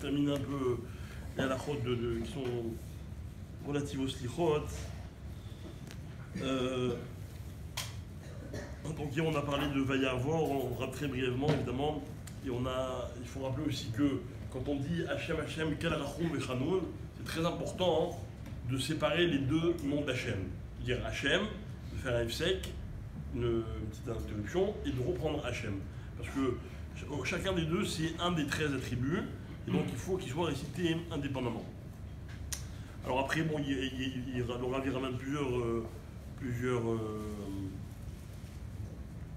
termine un peu les halachot qui sont relatives aux slichot. Donc hier on a parlé de Vayavor, on rappelle très brièvement évidemment, et il faut rappeler aussi que quand on dit Hachem Hachem Kel Rachum Vechanoun, c'est très important de séparer les deux noms d'Hachem. Dire Hachem, de faire un F sec, une petite interruption, et de reprendre Hachem. Parce que chacun des deux c'est un des 13 attributs, et donc il faut qu'il soit récité indépendamment. Alors après, bon, il ramène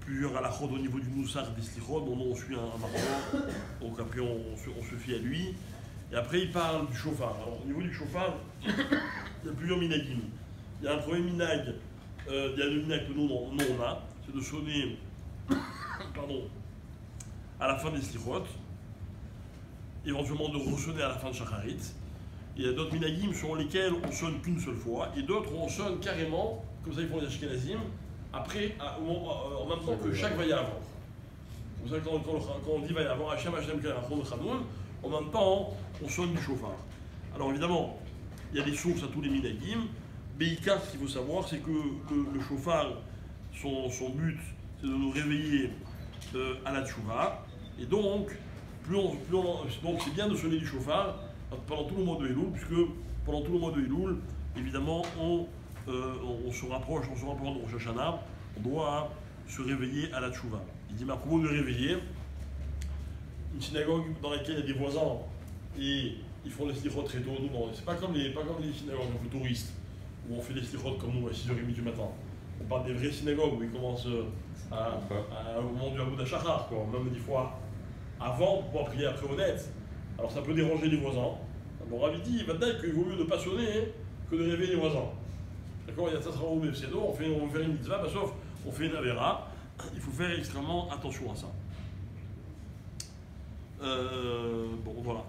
plusieurs halachot au niveau du Moussar des Slichot, dont on suit un marqueur, donc après on se fie à lui. Et après il parle du chauffard. Alors au niveau du chauffard, il y a plusieurs minagim. Il y a un premier minag, il y a le minag que nous on a, c'est de sonner à la fin des Slichot, éventuellement de ressonner à la fin de Shacharit. Il y a d'autres minagim sur lesquels on sonne qu'une seule fois, et d'autres où on sonne carrément, comme ça ils font les Ashkenazim, après, en même temps que chaque Vayavor. Comme ça, quand on dit Vayavor, Hachem Hachem Kel Rachum Vechanoun, en même temps, on sonne du chauffard. Alors évidemment, il y a des sources à tous les minagim. Beïka, ce qu'il faut savoir, c'est que le chauffard, son but, c'est de nous réveiller à la tchouva. Et donc, donc c'est bien de sonner du chauffard pendant tout le mois de Elul, puisque pendant tout le mois de Elul, évidemment, on se rapproche de Rosh Hashanah, on doit se réveiller à la tchouva. Il dit, mais à propos de réveiller, une synagogue dans laquelle il y a des voisins et ils font les slichot très tôt, c'est pas comme les synagogues un peu touristes, où on fait les slichot comme nous à 6h30 du matin. On parle des vraies synagogues où ils commencent au moment du Hamoud HaShachar, même des fois avant pour pouvoir prier après honnête. Alors ça peut déranger les voisins. Mon Ravi dit, il va dire qu'il vaut mieux ne pas sonner que de réveiller les voisins. D'accord, il y a ça sera au Mefsedo, on va faire une mitzvah, sauf on fait une avera. Il faut faire extrêmement attention à ça. Bon, voilà.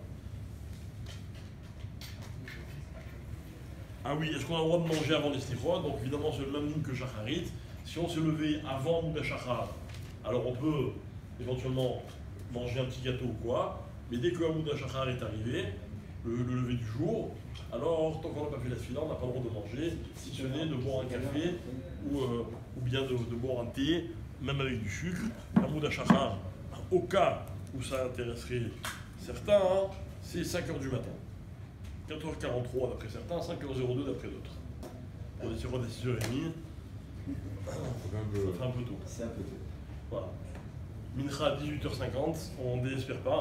Ah oui, est-ce qu'on a le droit de manger avant les slichot? Donc évidemment, c'est le même nom que Shacharit. Si on s'est levé avant Moud HaShachar, alors on peut éventuellement manger un petit gâteau ou quoi. Mais dès que Moud HaShachar est arrivé, le lever du jour, alors tant qu'on n'a pas fait la fila, on n'a pas le droit de manger, si ce n'est de boire un café ou bien de boire un thé, même avec du sucre. Moud HaShachar, au cas où ça intéresserait certains, c'est 5h du matin. 4h43 d'après certains, 5h02 d'après d'autres. On est sur des 6h30. Ça fait un peu tôt. C'est un peu tôt. Voilà. Mincha 18h50, on ne désespère pas.